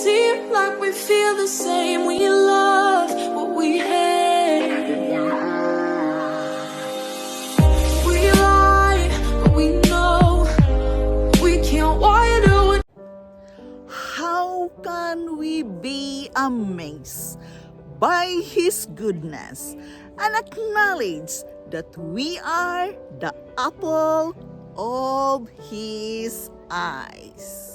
seem like we feel the same. We love what we hate. We lie, but we know we can't widen. How can we be amazed by His goodness and acknowledge that we are the apple of His eyes?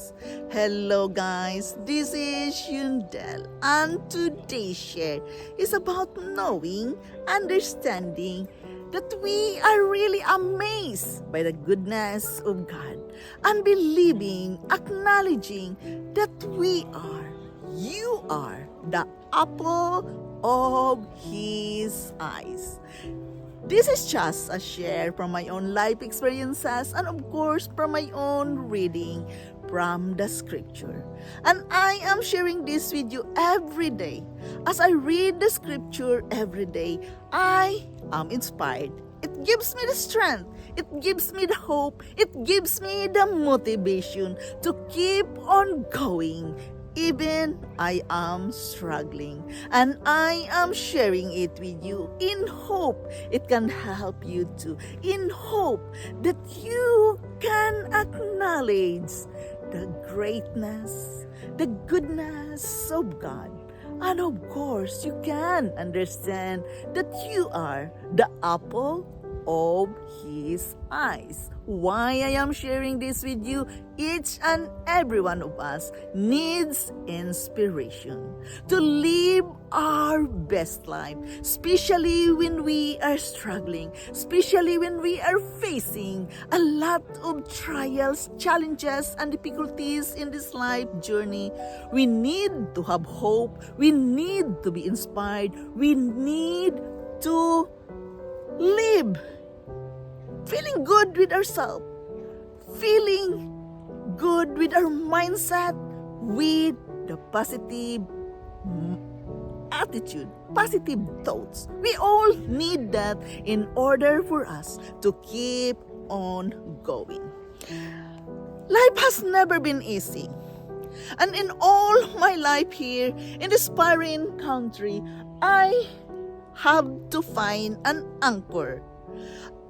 Hello guys, this is Yundel, and today's share is about knowing, understanding that we are really amazed by the goodness of God and believing, acknowledging that you are the apple of His eyes. This is just a share from my own life experiences and of course from my own reading from the scripture. And I am sharing this with you every day. As I read the scripture every day, I am inspired. It gives me the strength. It gives me the hope. It gives me the motivation to keep on going. Even I am struggling, and I am sharing it with you in hope it can help you too. In hope that you can acknowledge the greatness, the goodness of God. And of course, you can understand that you are the apple of His eyes. Why I am sharing this with you? Each and every one of us needs inspiration to live our best life, especially when we are struggling, especially when we are facing a lot of trials, challenges, and difficulties in this life journey. We need to have hope. We need to be inspired. We need to live feeling good with ourselves, feeling good with our mindset, with the positive attitude, positive thoughts. We all need that in order for us to keep on going. Life has never been easy. And in all my life here in this foreign country, I have to find an anchor.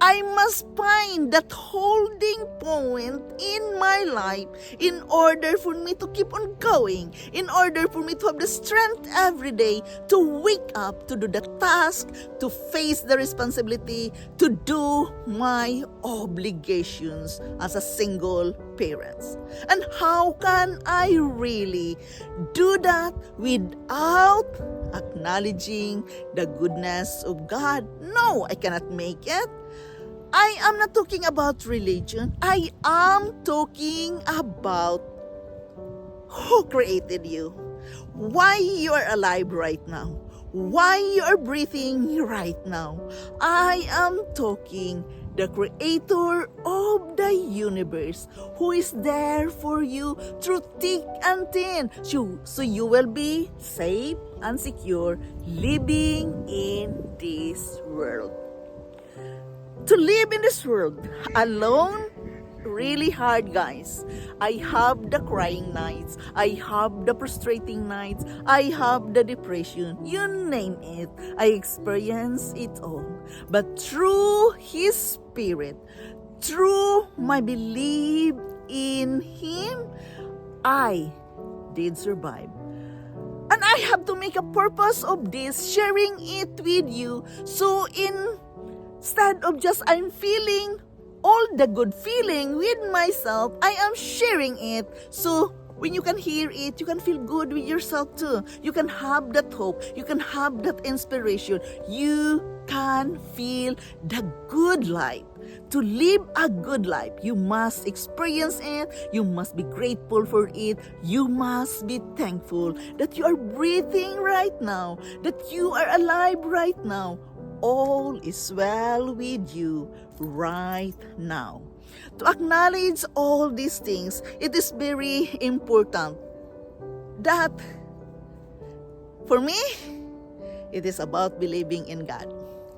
I must find that holding point in my life in order for me to keep on going, in order for me to have the strength every day to wake up, to do the task, to face the responsibility, to do my obligations as a single parent. And how can I really do that without acknowledging the goodness of God? No, I cannot make it. I am not talking about religion. I am talking about who created you, why you are alive right now, why you are breathing right now. I am talking the creator of the universe who is there for you through thick and thin. So you will be safe and secure living in this world. To live in this world alone, really hard, guys. I have the crying nights. I have the frustrating nights. I have the depression. You name it. I experience it all. But through His Spirit, through my belief in Him, I did survive. And I have to make a purpose of this, sharing it with you. So instead of just I'm feeling all the good feeling with myself, I am sharing it. So when you can hear it, you can feel good with yourself too. You can have that hope. You can have that inspiration. You can feel the good life. To live a good life, you must experience it. You must be grateful for it. You must be thankful that you are breathing right now, that you are alive right now. All is well with you right now. To acknowledge all these things, it is very important that for me, it is about believing in God.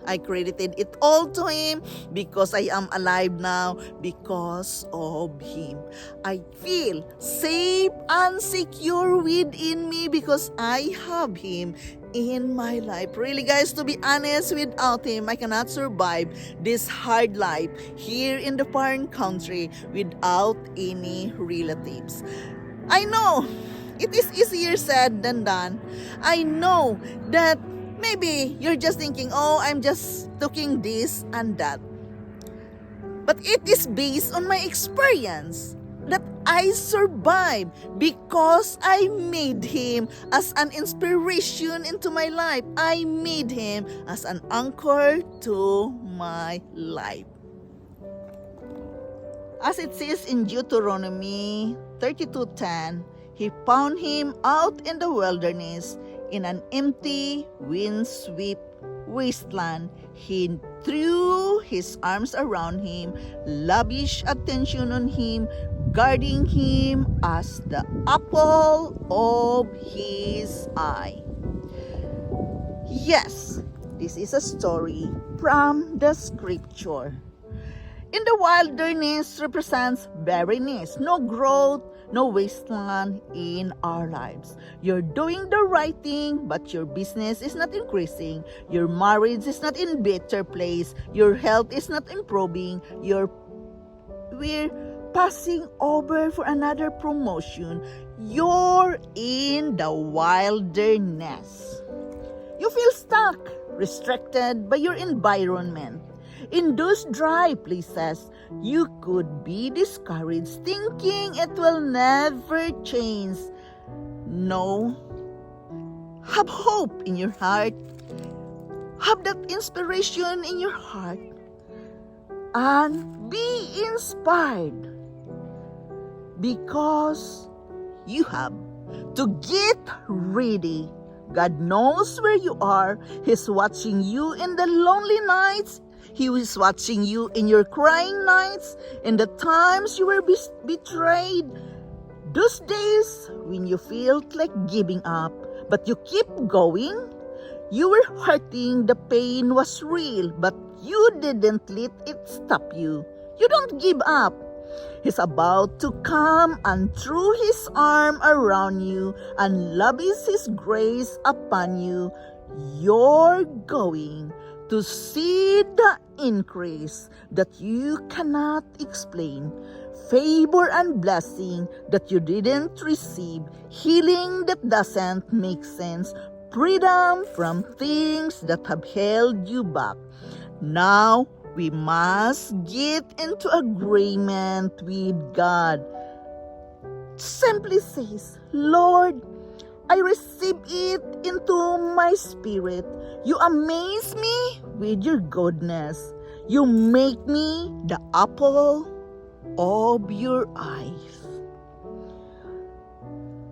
I credited it all to Him because I am alive now because of Him. I feel safe and secure within me because I have Him in my life. Really, guys, to be honest, without Him, I cannot survive this hard life here in the foreign country without any relatives. I know it is easier said than done. I know that maybe you're just thinking, oh, I'm just talking this and that. But it is based on my experience that I survived because I made Him as an inspiration into my life. I made Him as an anchor to my life. As it says in Deuteronomy 32:10, He found him out in the wilderness in an empty, windswept wasteland. He threw His arms around him, lavish attention on him, guarding him as the apple of His eye. Yes, this is a story from the scripture. In the wilderness represents barrenness, no growth, no wasteland in our lives. You're doing the right thing, but your business is not increasing. Your marriage is not in better place. Your health is not improving. We're passing over for another promotion. You're in the wilderness. You feel stuck, restricted by your environment. In those dry places, you could be discouraged, thinking it will never change. No. Have hope in your heart. Have that inspiration in your heart. And be inspired. Because you have to get ready. God knows where you are. He's watching you in the lonely nights. He is watching you in your crying nights, in the times you were betrayed. Those days when you felt like giving up, but you keep going. You were hurting, the pain was real, but you didn't let it stop you. You don't give up. He's about to come and throw His arm around you and lavish His grace upon you. You're going to see the increase that you cannot explain, favor and blessing that you didn't receive, healing that doesn't make sense, freedom from things that have held you back. Now, we must get into agreement with God. Simply says, Lord, I receive it into my spirit. You amaze me with your goodness. You make me the apple of your eyes.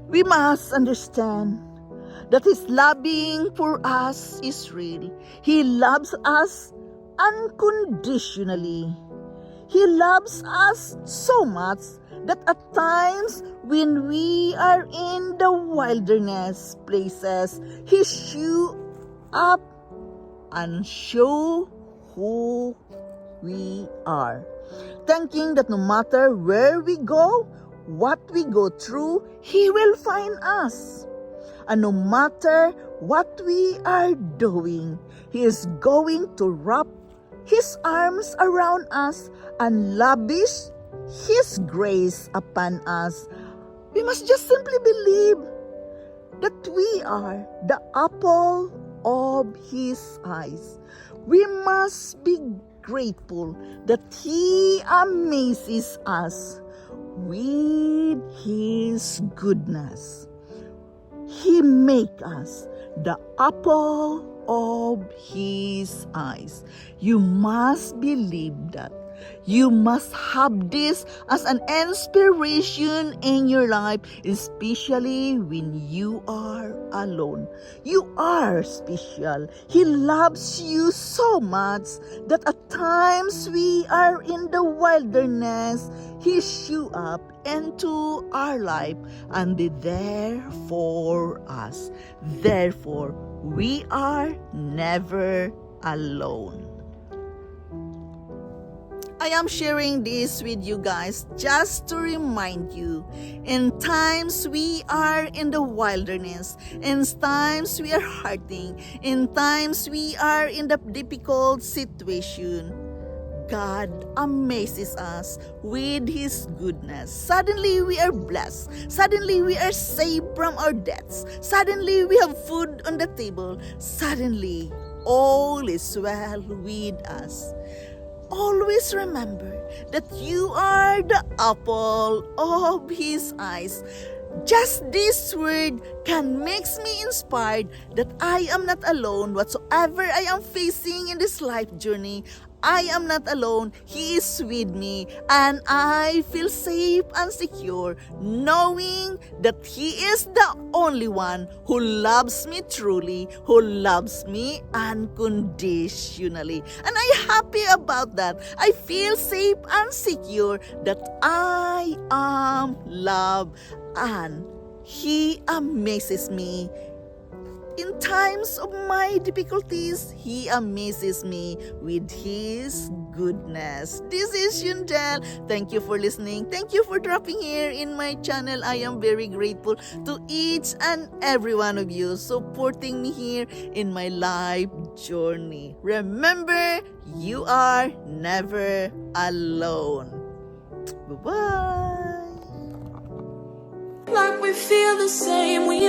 We must understand that His loving for us is real. He loves us unconditionally. He loves us so much that at times when we are in the wilderness places, He show up and show who we are. Thinking that no matter where we go, what we go through, He will find us. And no matter what we are doing, He is going to wrap His arms around us and lavish His grace upon us. We must just simply believe that we are the apple of His eyes. We must be grateful that He amazes us with His goodness. He makes us the apple of His eyes. You must believe that. You must have this as an inspiration in your life, especially when you are alone. You are special. He loves you so much that at times we are in the wilderness, He show up into our life and be there for us. Therefore, we are never alone. I am sharing this with you guys just to remind you, in times we are in the wilderness, in times we are hurting, in times we are in the difficult situation, God amazes us with His goodness. Suddenly we are blessed. Suddenly we are saved from our debts. Suddenly we have food on the table. Suddenly all is well with us. Always remember that you are the apple of His eyes. Just this word can makes me inspired that I am not alone whatsoever I am facing in this life journey. I am not alone. He is with me, and I feel safe and secure knowing that He is the only one who loves me truly, who loves me unconditionally. And I'm happy about that. I feel safe and secure that I am loved, and He amazes me. In times of my difficulties, He amazes me with His goodness. This is Yundel. Thank you for listening. Thank you for dropping here in my channel. I am very grateful to each and every one of you supporting me here in my life journey. Remember, you are never alone. Bye-bye. Like we feel the same, we